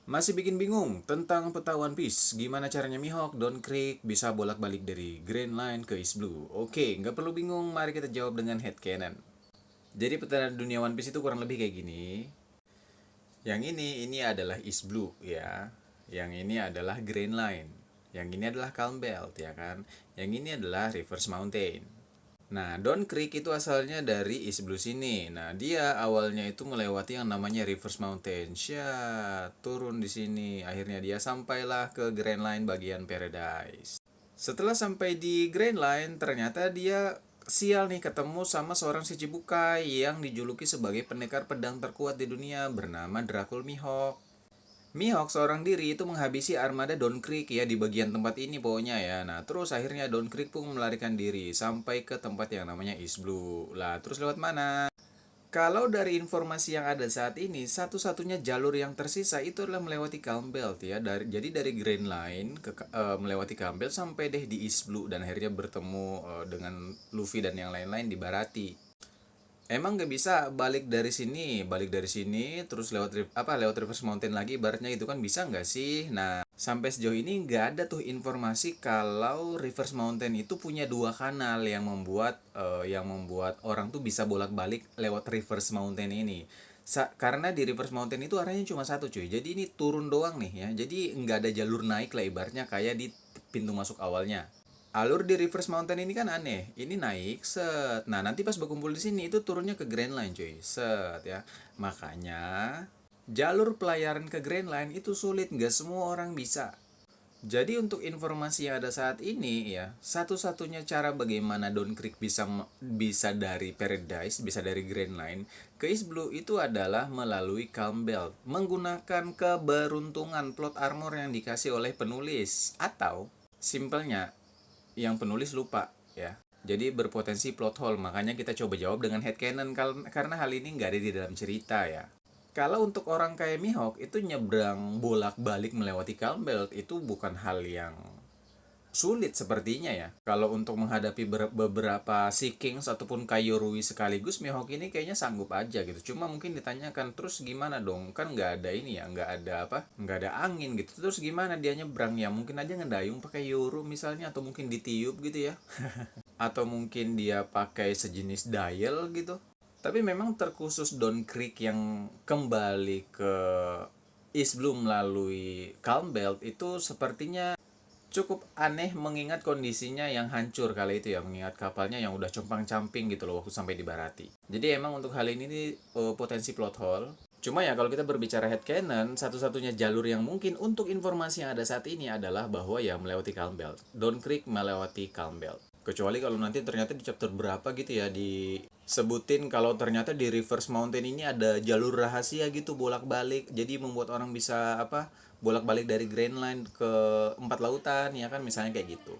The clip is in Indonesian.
Masih bikin bingung tentang peta One Piece? Gimana caranya Mihawk, Don Krieg bisa bolak-balik dari Grand Line ke East Blue? Oke, nggak perlu bingung, mari kita jawab dengan headcanon. Jadi peta dunia One Piece itu kurang lebih kayak gini. Yang ini adalah East Blue ya. Yang ini adalah Grand Line. Yang ini adalah Calm Belt ya kan. Yang ini adalah Reverse Mountain. Nah, Don Creek itu asalnya dari East Blue sini. Nah, dia awalnya itu melewati yang namanya Reverse Mountain. Turun di sini. Akhirnya dia sampailah ke Grand Line bagian Paradise. Setelah sampai di Grand Line, ternyata dia sial nih ketemu sama seorang Shichibukai yang dijuluki sebagai pendekar pedang terkuat di dunia bernama Dracul Mihawk. Mihawk seorang diri itu menghabisi armada Don Creek ya di bagian tempat ini pokoknya ya. Nah terus akhirnya Don Creek pun melarikan diri sampai ke tempat yang namanya East Blue. Lah terus lewat mana? Kalau dari informasi yang ada saat ini, satu-satunya jalur yang tersisa itu adalah melewati Calm Belt ya. Jadi dari Grand Line melewati Calm Belt sampai deh di East Blue dan akhirnya bertemu dengan Luffy dan yang lain-lain di Barati. Emang nggak bisa balik dari sini terus lewat Reverse Mountain lagi ibaratnya itu kan bisa nggak sih? Nah, sampai sejauh ini nggak ada tuh informasi kalau Reverse Mountain itu punya dua kanal yang membuat orang tuh bisa bolak-balik lewat Reverse Mountain ini. Karena di Reverse Mountain itu arahnya cuma satu cuy. Jadi ini turun doang nih ya. Jadi nggak ada jalur naik lah ibaratnya kayak di pintu masuk awalnya. Alur di Reverse Mountain ini kan aneh. Ini naik, set. Nah, nanti pas berkumpul di sini itu turunnya ke Grand Line, cuy. Set ya. Makanya jalur pelayaran ke Grand Line itu sulit, nggak semua orang bisa. Jadi untuk informasi yang ada saat ini ya, satu-satunya cara bagaimana Don Creek bisa dari Paradise, bisa dari Grand Line ke East Blue itu adalah melalui Calm Belt, menggunakan keberuntungan plot armor yang dikasih oleh penulis atau simpelnya yang penulis lupa ya. Jadi berpotensi plot hole, makanya kita coba jawab dengan headcanon karena hal ini nggak ada di dalam cerita ya. Kalau untuk orang kayak Mihawk itu nyebrang bolak-balik melewati Calm Belt itu bukan hal yang sulit sepertinya ya. Kalau untuk menghadapi beberapa Sea Kings ataupun Kaiorui sekaligus, Mihawk ini kayaknya sanggup aja gitu. Cuma mungkin ditanyakan terus gimana dong, kan nggak ada ini ya, nggak ada apa, nggak ada angin gitu. Terus gimana dia nyebrang ya? Mungkin aja ngedayung pakai Yoru misalnya, atau mungkin ditiup gitu ya, atau mungkin dia pakai sejenis dial gitu. Tapi memang terkhusus Don Creek yang kembali ke East Blue melalui Calm Belt itu sepertinya cukup aneh mengingat kondisinya yang hancur kali itu ya, mengingat kapalnya yang udah compang-camping gitu loh waktu sampai di Barati. Jadi emang untuk hal ini nih potensi plot hole. Cuma ya kalau kita berbicara headcanon, satu-satunya jalur yang mungkin untuk informasi yang ada saat ini adalah bahwa ya melewati Calm Belt. Don Creek melewati Calm Belt. Kecuali kalau nanti ternyata di chapter berapa gitu ya disebutin kalau ternyata di Reverse Mountain ini ada jalur rahasia gitu bolak-balik. Jadi membuat orang bisa apa bolak-balik dari Grand Line ke empat lautan ya kan misalnya kayak gitu.